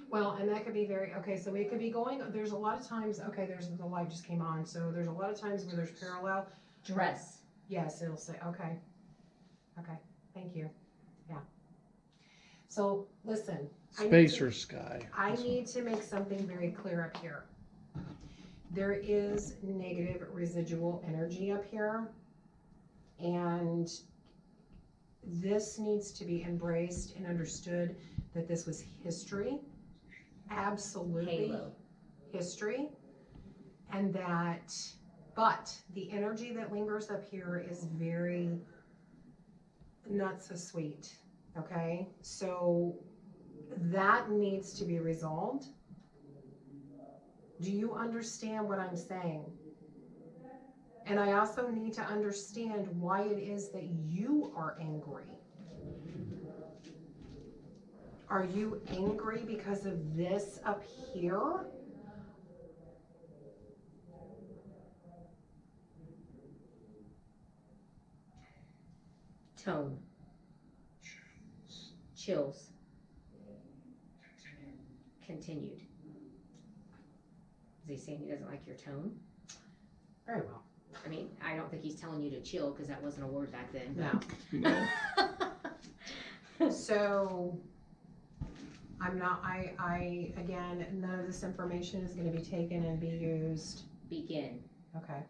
well, and that could be okay, so it could be going, there's a lot of times, okay, the light just came on, so there's a lot of times where there's parallel. Dress. Yes, it'll say, okay, thank you, yeah. So, listen. I need Space to- or sky. I need to make something very clear up here. There is negative residual energy up here. And this needs to be embraced and understood that this was history. Absolutely Halo. history. And but the energy that lingers up here is very not so sweet, okay? So that needs to be resolved. Do you understand what I'm saying? And I also need to understand why it is that you are angry. Are you angry because of this up here? Tone. Chills. Continued. Is he saying he doesn't like your tone? Very well. I mean, I don't think he's telling you to chill because that wasn't a word back then. No. No. So, again, none of this information is gonna be taken and be used. Begin. Okay.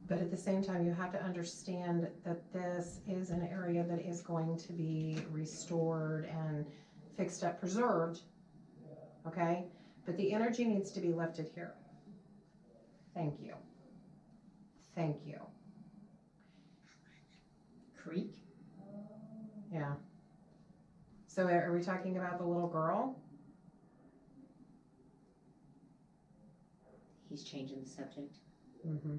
But at the same time, you have to understand that this is an area that is going to be restored and fixed up, preserved, okay? But the energy needs to be lifted here. Thank you. Thank you. Creek. Yeah. So are we talking about the little girl? He's changing the subject. Mm-hmm.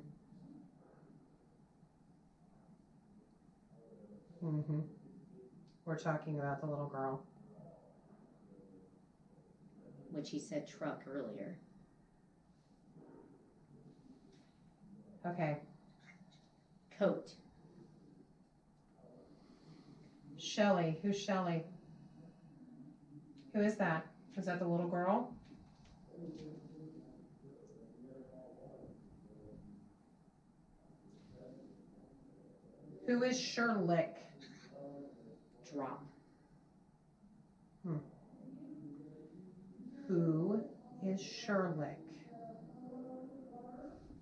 Mm-hmm. We're talking about the little girl. Which he said truck earlier. Okay. Coat. Shelly. Who's Shelly? Who is that? Is that the little girl? Who is Sherlick? Drop. Who is Sherlick?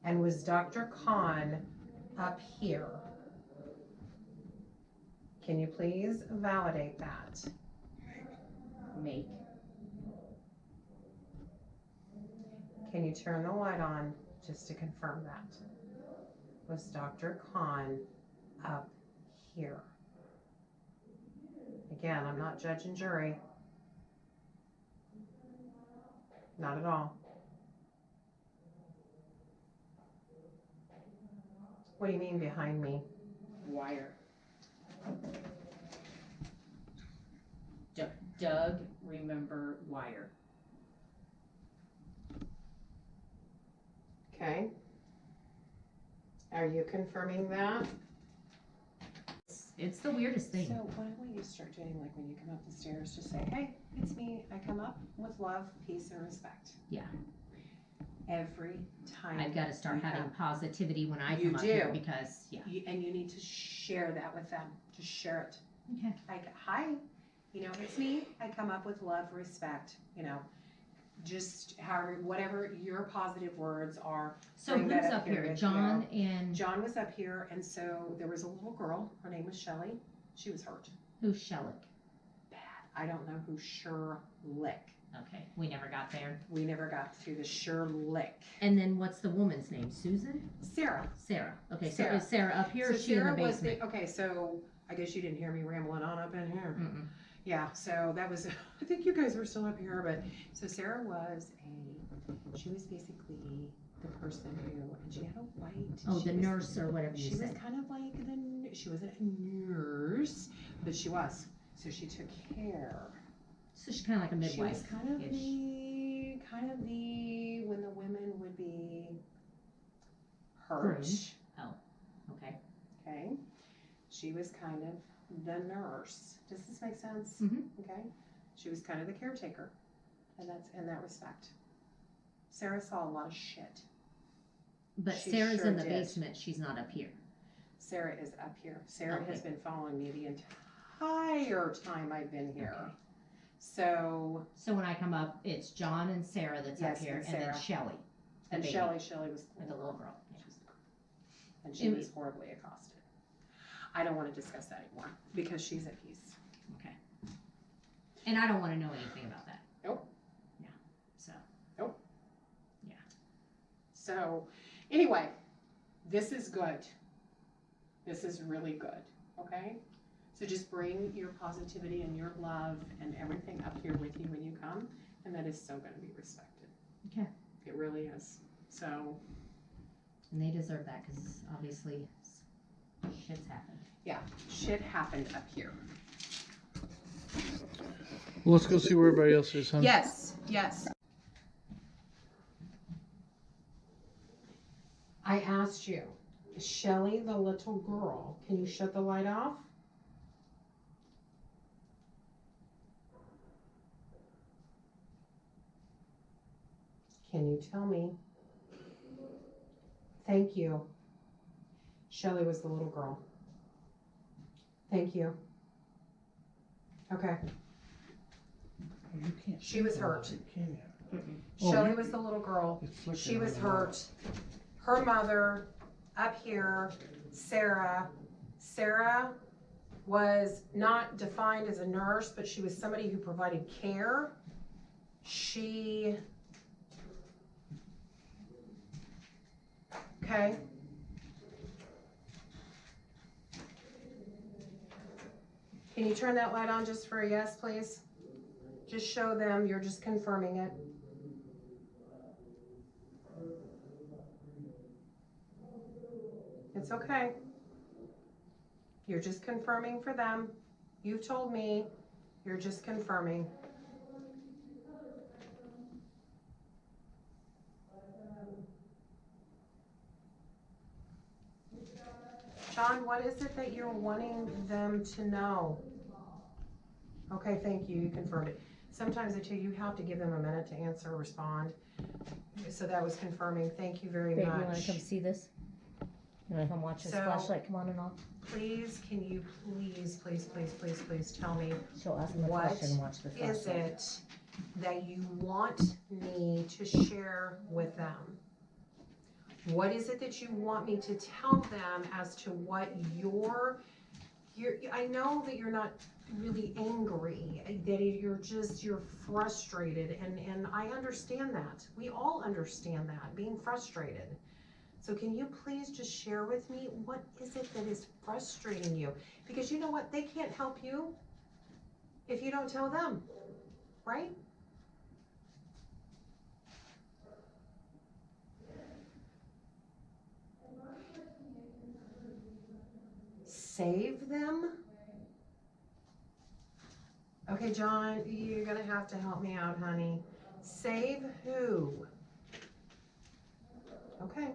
And was Dr. Khan up here? Can you please validate that? Make. Can you turn the light on just to confirm that? Was Dr. Khan up here? Again, I'm not judge and jury. Not at all. What do you mean behind me? Wire. Doug, remember wire. Okay. Are you confirming that? It's the weirdest thing. So why don't we start doing, like, when you come up the stairs, just say, hey, it's me. I come up with love, peace, and respect. Yeah. Every time. I've got to start you having come. positivity when I You come up here do. because, yeah. And you need to share that with them. Just share it. Okay. Like, hi, it's me. I come up with love, respect, just however, whatever your positive words are. So Bring who's that up here? with John you. and John was up here, and so there was a little girl. Her name was Shelly. She was hurt. who's Shellick? Bad. I don't know who Sherlick. Okay, we never got there. We never got to the Sherlick. And then what's the woman's name? Susan? Sarah. Sarah. Okay, Sarah. so is Sarah up here or So is she in the Sarah was basement? okay, so I guess you didn't hear me rambling on up in here. Mm-mm. Yeah, so that was, I think you guys were still up here, but, so Sarah was she was basically the person who, and she had a white. Oh, she the was- nurse or whatever you She was said. kind of like she wasn't a nurse, but she was. So she took care. So she's kind of like a She was midwife. kind of the, when the women would be hurt. Groomed. Okay. Okay. She was kind of the nurse. Does this make sense? Mhm. Okay. She was kind of the caretaker, and that's in that respect. Sarah saw a lot of shit. But She Sarah's sure in the did. basement. She's not up here. Sarah is up here. Sarah has Okay. been following me the entire time I've been here. Okay. So, So when I come up, it's John and Sarah that's Yes, up here, and and then Sarah. Shelly. the and baby, Shelly was with the little girl. Yeah. and she And- was horribly accosted. I don't want to discuss that anymore because she's at peace. Okay. And I don't want to know anything about that. Nope. Yeah. So. So, anyway, this is good. This is really good, okay? So just bring your positivity and your love and everything up here with you when you come, and that is so gonna be respected. Okay. It really is. So, And they deserve that because obviously shit's happened. yeah, shit happened up here. Well, let's go see where everybody else is, huh? Yes, yes. I asked you, Shelly, the little girl, can you shut the light off? Can you tell me? Thank you. Shelly was the little girl. Thank you. Okay. You can't She was see hurt. the light, can you? Shelly was the little girl. It's flickering She was on the wall. hurt. Her mother, up here, Sarah. Sarah was not defined as a nurse, but she was somebody who provided care. She, okay. Can you turn that light on just for a yes, please? Just show them, you're just confirming it. It's okay. You're just confirming for them. You've told me, you're just confirming. John, what is it that you're wanting them to know? Okay, thank you, you confirmed it. Sometimes I tell you, you have to give them a minute to answer or respond. So that was confirming, thank you very Babe, you wanna much. come see this? You wanna come watch this So- flashlight come on and off? Please, can you please tell me, She'll ask me a What question and watch the is flashlight. it that you want me to share with them? What is it that you want me to tell them as to what you're I know that you're not really angry, that you're frustrated, and I understand that. We all understand that, being frustrated. So can you please just share with me, what is it that is frustrating you? Because you know what, they can't help you if you don't tell them, right? Save them? Okay, John, you're gonna have to help me out, honey. Save who? Okay.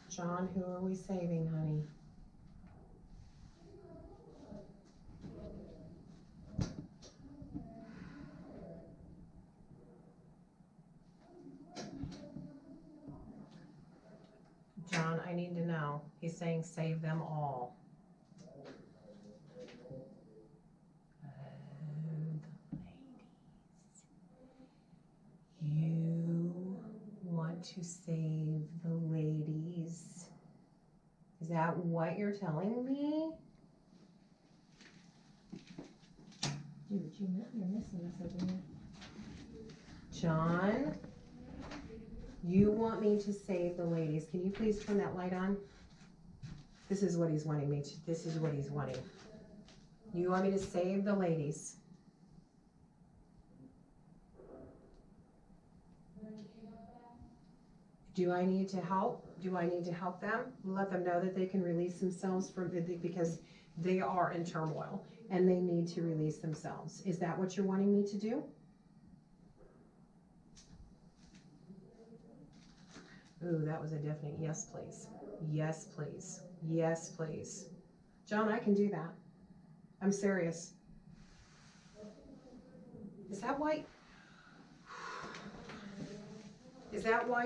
John, who are we saving, honey? John, I need to know. He's saying save them all. You want to save the ladies. Is that what you're telling me? Dude, you're missing this over here. John, you want me to save the ladies. Can you please turn that light on? This is what he's wanting me to, this is what he's wanting. You want me to save the ladies. Do I need to help? Do I need to help them? Let them know that they can release themselves from, because they are in turmoil and they need to release themselves. Is that what you're wanting me to do? Ooh, that was a definite yes, please. Yes, please. Yes, please. John, I can do that. I'm serious. Is that why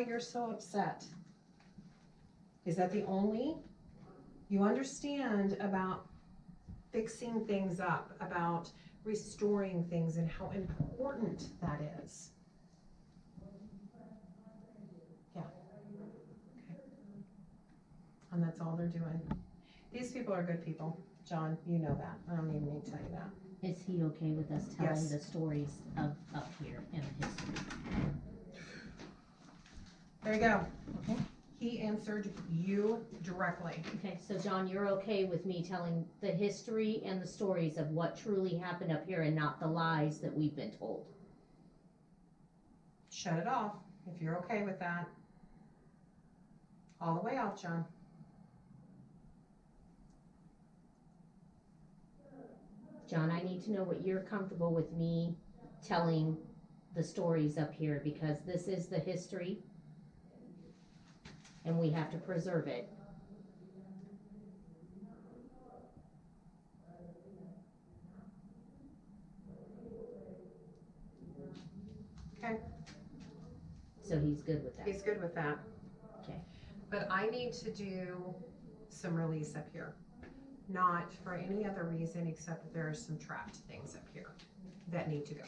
you're so upset? Is that the only? You understand about fixing things up, about restoring things, and how important that is. Yeah. Okay. And that's all they're doing. These people are good people. John, you know that. I don't even need to tell you that. Is he okay with us telling Yes. the stories of up here in the history? There you go. Okay. He answered you directly. Okay, so John, you're okay with me telling the history and the stories of what truly happened up here and not the lies that we've been told? Shut it off if you're okay with that. All the way off, John. John, I need to know what you're comfortable with me telling the stories up here, because this is the history and we have to preserve it. Okay. So he's good with that? He's good with that. Okay. But I need to do some release up here. Not for any other reason except that there are some trapped things up here that need to go.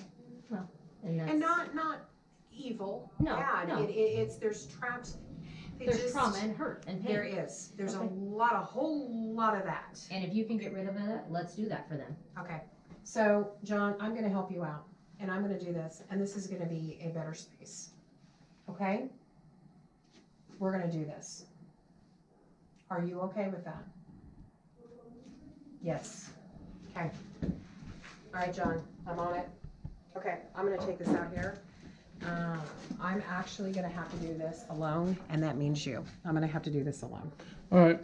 And not evil, No, bad. no. It's there's trapped. There's trauma and hurt and pain. There is. There's Okay. a whole lot of that. And if you can get rid of it, let's do that for them. Okay. So, John, I'm gonna help you out. And I'm gonna do this. And this is gonna be a better space. Okay? We're gonna do this. Are you okay with that? Yes. Okay. Alright, John, I'm on it. Okay, I'm gonna take this out here. I'm actually gonna have to do this alone, and that means you. I'm gonna have to do this alone. All right.